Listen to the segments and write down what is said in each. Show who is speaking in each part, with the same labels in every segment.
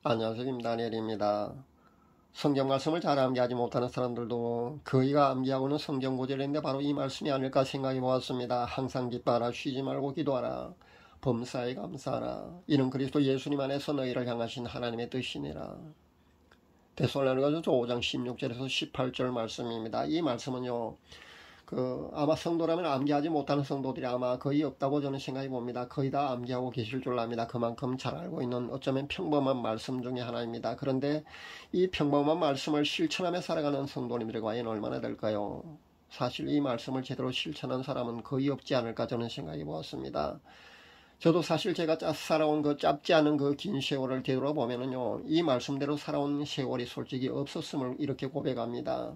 Speaker 1: 안녕하세요. 김다니엘입니다. 성경 말씀을 잘 암기하지 못하는 사람들도 거의가 암기하고는 성경 구절인데 바로 이 말씀이 아닐까 생각해 보았습니다. 항상 기뻐하라, 쉬지 말고 기도하라, 범사에 감사하라. 이는 그리스도 예수님 안에서 너희를 향하신 하나님의 뜻이니라. 데살로니가서 5장 16절에서 18절 말씀입니다. 이 말씀은요, 아마 성도라면 암기하지 못하는 성도들이 아마 거의 없다고 저는 생각해 봅니다. 거의 다 암기하고 계실 줄 압니다. 그만큼 잘 알고 있는 어쩌면 평범한 말씀 중에 하나입니다. 그런데 이 평범한 말씀을 실천하며 살아가는 성도님들이 과연 얼마나 될까요? 사실 이 말씀을 제대로 실천한 사람은 거의 없지 않을까 저는 생각해 보았습니다. 저도 사실 제가 살아온 짧지 않은 긴 세월을 되돌아보면요, 이 말씀대로 살아온 세월이 솔직히 없었음을 이렇게 고백합니다.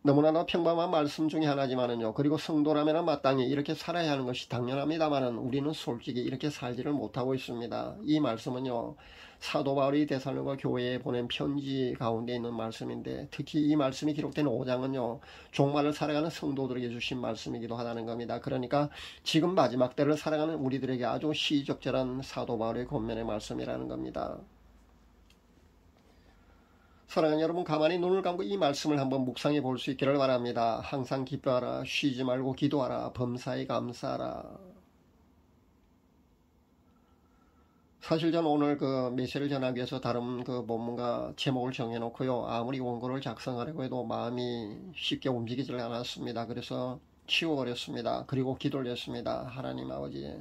Speaker 1: 너무나도 평범한 말씀 중에 하나지만은요, 그리고 성도라면 마땅히 이렇게 살아야 하는 것이 당연합니다만은 우리는 솔직히 이렇게 살지를 못하고 있습니다. 이 말씀은요, 사도 바울이 데살로니가 교회에 보낸 편지 가운데 있는 말씀인데, 특히 이 말씀이 기록된 5장은요 종말을 살아가는 성도들에게 주신 말씀이기도 하다는 겁니다. 그러니까 지금 마지막 때를 살아가는 우리들에게 아주 시적절한 사도 바울의 권면의 말씀이라는 겁니다. 사랑하는 여러분, 가만히 눈을 감고 이 말씀을 한번 묵상해 볼 수 있기를 바랍니다. 항상 기뻐하라, 쉬지 말고 기도하라, 범사에 감사하라. 사실 저는 오늘 메시지를 전하기 위해서 다른 본문과 제목을 정해놓고요, 아무리 원고를 작성하려고 해도 마음이 쉽게 움직이질 않았습니다. 그래서 치워버렸습니다. 그리고 기도를 했습니다. 하나님 아버지,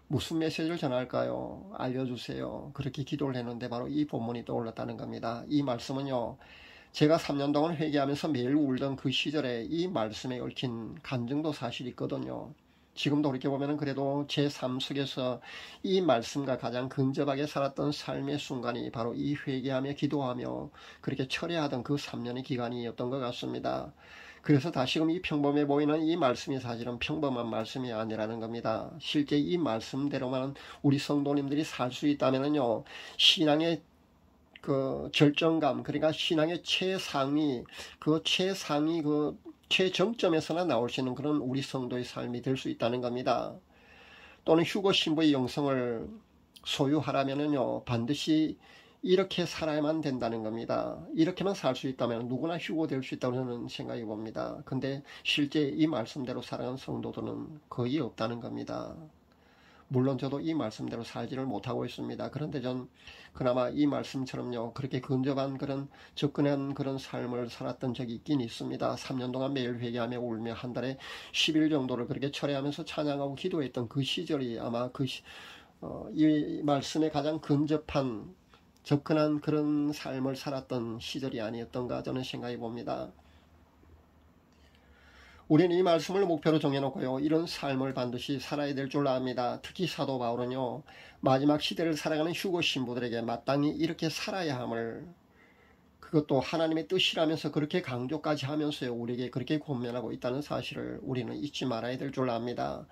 Speaker 1: 무슨 메시지를 전할까요? 알려주세요. 그렇게 기도를 했는데 바로 이 본문이 떠올랐다는 겁니다. 이 말씀은요, 제가 3년 동안 회개하면서 매일 울던 그 시절에 이 말씀에 얽힌 간증도 사실 있거든요. 지금도 그렇게 보면 그래도 제 삶 속에서 이 말씀과 가장 근접하게 살았던 삶의 순간이 바로 이 회개하며 기도하며 그렇게 철회하던 그 3년의 기간이었던 것 같습니다. 그래서 다시금 이 평범해 보이는 이 말씀이 사실은 평범한 말씀이 아니라는 겁니다. 실제 이 말씀대로만 우리 성도님들이 살 수 있다면요, 신앙의 절정감, 그러니까 신앙의 최상위, 최정점에서나 나올 수 있는 그런 우리 성도의 삶이 될 수 있다는 겁니다. 또는 휴거 신부의 영성을 소유하려면요, 반드시 이렇게 살아야만 된다는 겁니다. 이렇게만 살 수 있다면 누구나 휴고 될 수 있다고 저는 생각해 봅니다. 근데 실제 이 말씀대로 살아가는 성도들은 거의 없다는 겁니다. 물론 저도 이 말씀대로 살지를 못하고 있습니다. 그런데 전 그나마 이 말씀처럼요, 그렇게 근접한 그런 접근한 그런 삶을 살았던 적이 있긴 있습니다. 3년 동안 매일 회개하며 울며 한 달에 10일 정도를 그렇게 철회하면서 찬양하고 기도했던 그 시절이 아마 이 말씀에 가장 근접한 접근한 그런 삶을 살았던 시절이 아니었던가 저는 생각해 봅니다. 우리는 이 말씀을 목표로 정해놓고요, 이런 삶을 반드시 살아야 될 줄 압니다. 특히 사도 바울은요, 마지막 시대를 살아가는 휴거 신부들에게 마땅히 이렇게 살아야 함을, 그것도 하나님의 뜻이라면서 그렇게 강조까지 하면서요, 우리에게 그렇게 권면하고 있다는 사실을 우리는 잊지 말아야 될 줄 압니다.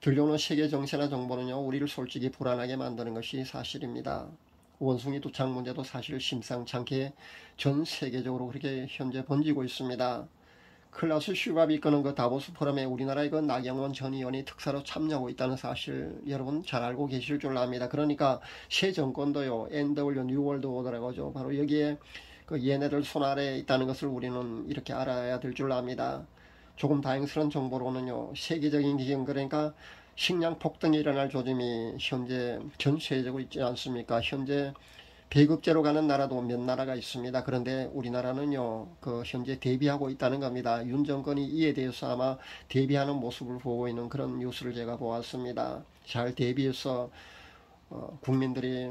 Speaker 1: 들려오는 세계 정세나 정보는요, 우리를 솔직히 불안하게 만드는 것이 사실입니다. 원숭이 도착 문제도 사실 심상찮게 전 세계적으로 그렇게 현재 번지고 있습니다. 클라우스 슈밥이 이끄는 다보스 포럼에 우리나라의 나경원 전 의원이 특사로 참여하고 있다는 사실 여러분 잘 알고 계실 줄 압니다. 그러니까 새 정권도요, NW 뉴월드 오더라고 하죠. 바로 여기에 얘네들 손 아래에 있다는 것을 우리는 이렇게 알아야 될 줄 압니다. 조금 다행스러운 정보로는요, 세계적인 기금, 그러니까 식량 폭등이 일어날 조짐이 현재 전 세계적으로 있지 않습니까? 현재 배급제로 가는 나라도 몇 나라가 있습니다. 그런데 우리나라는요, 현재 대비하고 있다는 겁니다. 윤 정권이 이에 대해서 아마 대비하는 모습을 보고 있는 그런 뉴스를 제가 보았습니다. 잘 대비해서 국민들이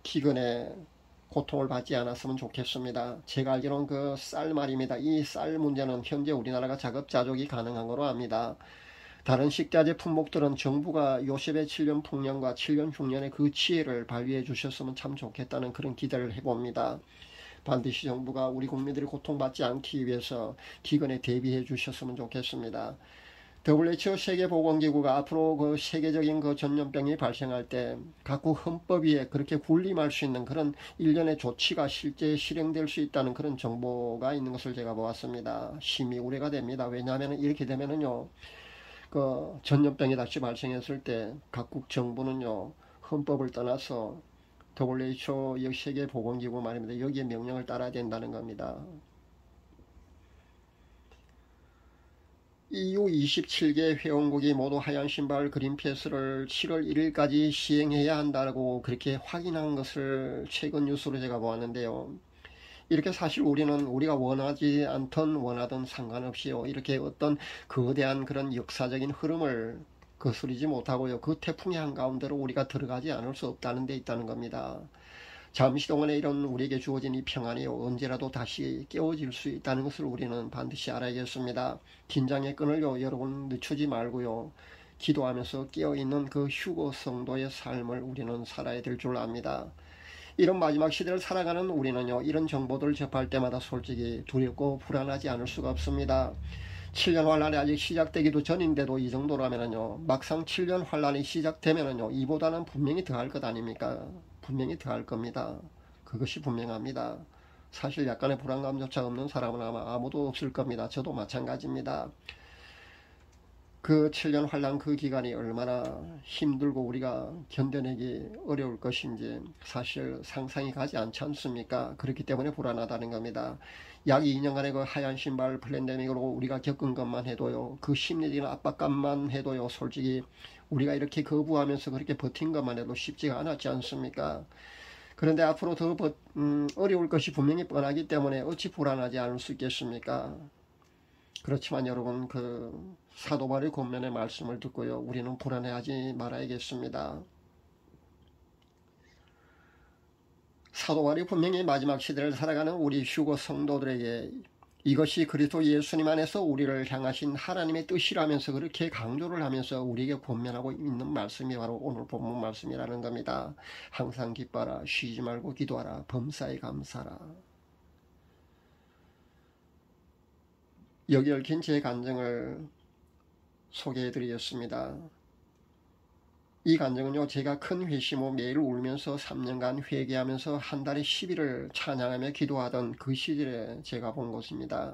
Speaker 1: 기근에 고통을 받지 않았으면 좋겠습니다. 제가 알기로는 쌀 말입니다. 이 쌀 문제는 현재 우리나라가 자급자족이 가능한 거로 압니다. 다른 식자재 품목들은 정부가 요셉의 7년 풍년과 7년 흉년의 그 지혜를 발휘해 주셨으면 참 좋겠다는 그런 기대를 해봅니다. 반드시 정부가 우리 국민들이 고통받지 않기 위해서 기근에 대비해 주셨으면 좋겠습니다. WHO 세계보건기구가 앞으로 세계적인 전염병이 발생할 때 각국 헌법 위에 그렇게 군림할 수 있는 그런 일련의 조치가 실제 실행될 수 있다는 그런 정보가 있는 것을 제가 보았습니다. 심히 우려가 됩니다. 왜냐하면 이렇게 되면은요, 전염병이 다시 발생했을 때 각국 정부는요, 헌법을 떠나서 WHO 세계보건기구 말입니다. 여기에 명령을 따라야 된다는 겁니다. EU 27개 회원국이 모두 하얀 신발 그린피스를 7월 1일까지 시행해야 한다고 그렇게 확인한 것을 최근 뉴스로 제가 보았는데요. 이렇게 사실 우리는 우리가 원하지 않든 원하든 상관없이요. 이렇게 어떤 거대한 그런 역사적인 흐름을 거스르지 못하고요. 그 태풍의 한가운데로 우리가 들어가지 않을 수 없다는 데 있다는 겁니다. 잠시 동안에 이런 우리에게 주어진 이 평안이요. 언제라도 다시 깨워질 수 있다는 것을 우리는 반드시 알아야겠습니다. 긴장의 끈을요. 여러분 늦추지 말고요. 기도하면서 깨어있는 그 휴거 성도의 삶을 우리는 살아야 될 줄 압니다. 이런 마지막 시대를 살아가는 우리는요. 이런 정보들을 접할 때마다 솔직히 두렵고 불안하지 않을 수가 없습니다. 7년 환란이 아직 시작되기도 전인데도 이 정도라면요. 막상 7년 환란이 시작되면요. 이보다는 분명히 더할 것 아닙니까? 분명히 더할 겁니다. 그것이 분명합니다. 사실 약간의 불안감조차 없는 사람은 아마 아무도 없을 겁니다. 저도 마찬가지입니다. 그 7년 환란 그 기간이 얼마나 힘들고 우리가 견뎌내기 어려울 것인지 사실 상상이 가지 않지 않습니까? 그렇기 때문에 불안하다는 겁니다. 약 2년간의 그 하얀 신발 팬데믹으로 우리가 겪은 것만 해도요, 그 심리적인 압박감만 해도요, 솔직히 우리가 이렇게 거부하면서 그렇게 버틴 것만 해도 쉽지가 않았지 않습니까? 그런데 앞으로 더 어려울 것이 분명히 뻔하기 때문에 어찌 불안하지 않을 수 있겠습니까? 그렇지만 여러분, 그 사도 바울의 권면의 말씀을 듣고요, 우리는 불안해하지 말아야겠습니다. 사도 바울이 분명히 마지막 시대를 살아가는 우리 휴거 성도들에게 이것이 그리스도 예수님 안에서 우리를 향하신 하나님의 뜻이라면서 그렇게 강조를 하면서 우리에게 권면하고 있는 말씀이 바로 오늘 본문 말씀이라는 겁니다. 항상 기뻐하라, 쉬지 말고 기도하라, 범사에 감사하라. 여기 얽힌 제 간증을 소개해드리겠습니다. 이 간증은요, 제가 큰 회심 후 매일 울면서 3년간 회개하면서 한 달에 10일을 찬양하며 기도하던 그 시절에 제가 본 것입니다.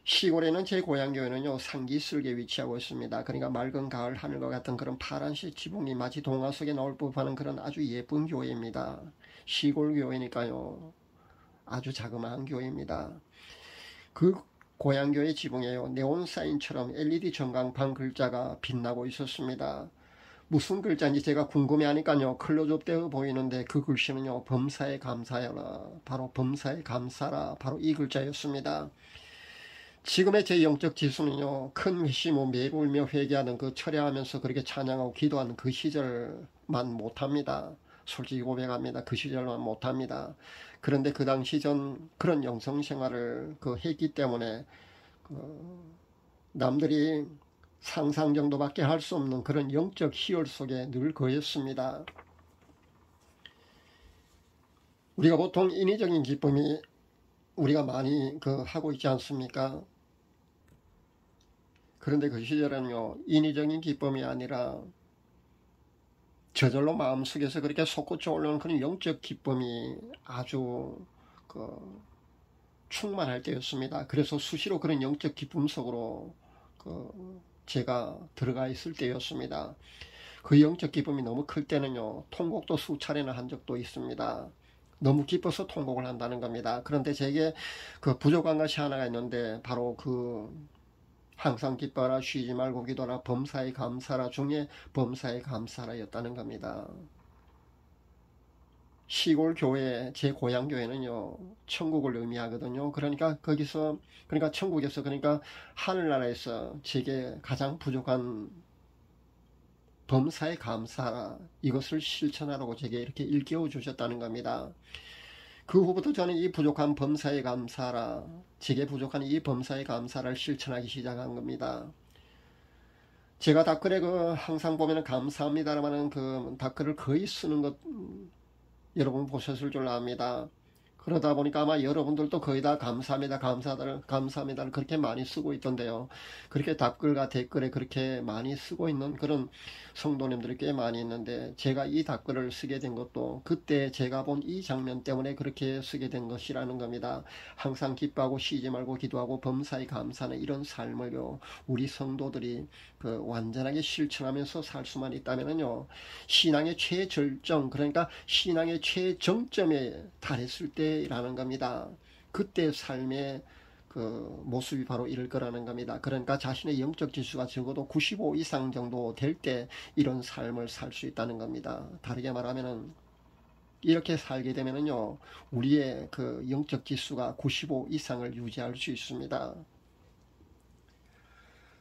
Speaker 1: 시골에는 제 고향교회는요, 상기슬게 위치하고 있습니다. 그러니까 맑은 가을 하늘과 같은 그런 파란색 지붕이 마치 동화 속에 나올 법한 그런 아주 예쁜 교회입니다. 시골 교회니까요, 아주 자그마한 교회입니다. 그 고향교회 지붕에요, 네온사인처럼 LED 전광판 글자가 빛나고 있었습니다. 무슨 글자인지 제가 궁금해하니까요, 클로즈업 되어 보이는데 그 글씨는요, 범사에 감사하라, 바로 범사에 감사라, 바로 이 글자였습니다. 지금의 제 영적 지수는요, 큰 회심 후 매일 울며 회개하는 그 철야하면서 그렇게 찬양하고 기도하는 그 시절만 못합니다. 솔직히 고백합니다. 그 시절만 못합니다. 그런데 그 당시 전 그런 영성 생활을 했기 때문에 남들이 상상 정도밖에 할 수 없는 그런 영적 희열 속에 늘 거했습니다. 우리가 보통 인위적인 기쁨이 우리가 많이 하고 있지 않습니까? 그런데 그 시절에는요, 인위적인 기쁨이 아니라 저절로 마음속에서 그렇게 솟구쳐 올라오는 그런 영적 기쁨이 아주 충만할 때였습니다. 그래서 수시로 그런 영적 기쁨 속으로 제가 들어가 있을 때였습니다. 그 영적 기쁨이 너무 클 때는요, 통곡도 수차례나 한 적도 있습니다. 너무 기뻐서 통곡을 한다는 겁니다. 그런데 제게 부족한 것이 하나가 있는데 바로 항상 기뻐하라, 쉬지 말고 기도하라, 범사에 감사라 중에 범사에 감사라였다는 겁니다. 시골 교회, 제 고향 교회는요, 천국을 의미하거든요. 그러니까 천국에서, 하늘나라에서 제게 가장 부족한 범사에 감사라, 이것을 실천하라고 제게 이렇게 일깨워 주셨다는 겁니다. 그 후부터 저는 이 부족한 범사에 감사라, 제게 부족한 이 범사에 감사를 실천하기 시작한 겁니다. 제가 댓글에 항상 보면은 감사합니다라는 댓글을 거의 쓰는 것 여러분 보셨을 줄 압니다. 그러다 보니까 아마 여러분들도 거의 다 감사합니다, 감사합니다를 그렇게 많이 쓰고 있던데요. 그렇게 답글과 댓글에 그렇게 많이 쓰고 있는 그런 성도님들이 꽤 많이 있는데, 제가 이 답글을 쓰게 된 것도 그때 제가 본 이 장면 때문에 그렇게 쓰게 된 것이라는 겁니다. 항상 기뻐하고 쉬지 말고 기도하고 범사에 감사하는 이런 삶을요, 우리 성도들이 완전하게 실천하면서 살 수만 있다면요, 신앙의 최절정, 그러니까 신앙의 최정점에 달했을 때라는 겁니다. 그때 삶의 모습이 바로 이럴 거라는 겁니다. 그러니까 자신의 영적 지수가 적어도 95 이상 정도 될 때 이런 삶을 살 수 있다는 겁니다. 다르게 말하면은 이렇게 살게 되면은요, 우리의 영적 지수가 95 이상을 유지할 수 있습니다.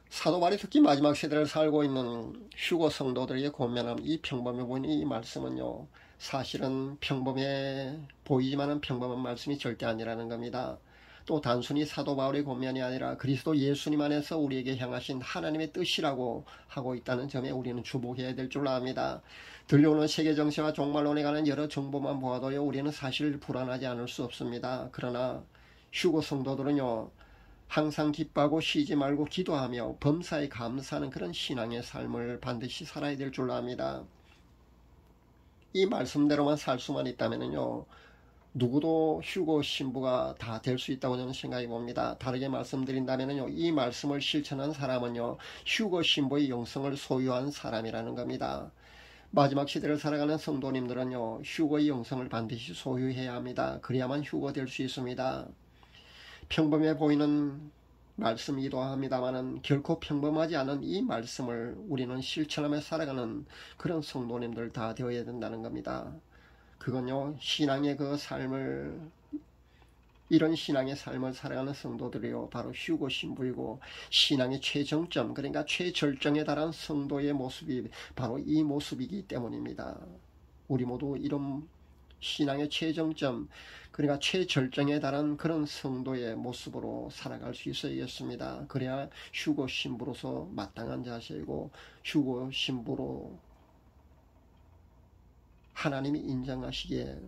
Speaker 1: 사도 바울이 특히 마지막 세대를 살고 있는 휴거 성도들에게 권면한 이 평범해 보이는 이 말씀은요, 사실은 평범해 보이지만은 평범한 말씀이 절대 아니라는 겁니다. 또 단순히 사도 바울의 권면이 아니라 그리스도 예수님 안에서 우리에게 향하신 하나님의 뜻이라고 하고 있다는 점에 우리는 주목해야 될 줄 압니다. 들려오는 세계 정세와 종말론에 관한 여러 정보만 보아도요, 우리는 사실 불안하지 않을 수 없습니다. 그러나 휴거 성도들은요, 항상 기뻐하고 쉬지 말고 기도하며 범사에 감사하는 그런 신앙의 삶을 반드시 살아야 될 줄 압니다. 이 말씀대로만 살 수만 있다면요, 누구도 휴거 신부가 다 될 수 있다고 저는 생각해 봅니다. 다르게 말씀드린다면요, 이 말씀을 실천한 사람은요, 휴거 신부의 영성을 소유한 사람이라는 겁니다. 마지막 시대를 살아가는 성도님들은요, 휴거의 영성을 반드시 소유해야 합니다. 그래야만 휴거 될 수 있습니다. 평범해 보이는 말씀이기도 합니다만은 결코 평범하지 않은 이 말씀을 우리는 실천하며 살아가는 그런 성도님들 다 되어야 된다는 겁니다. 그건요, 신앙의 이런 신앙의 삶을 살아가는 성도들이요, 바로 휴거 신부이고, 신앙의 최정점, 그러니까 최절정에 달한 성도의 모습이 바로 이 모습이기 때문입니다. 우리 모두 이런 신앙의 최정점, 그러니까 최절정에 달한 그런 성도의 모습으로 살아갈 수 있어야겠습니다. 그래야 휴거 신부로서 마땅한 자세이고, 휴거 신부로 하나님이 인정하시기에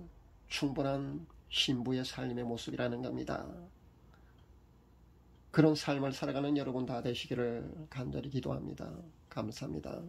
Speaker 1: 충분한 신부의 삶의 모습이라는 겁니다. 그런 삶을 살아가는 여러분 다 되시기를 간절히 기도합니다. 감사합니다.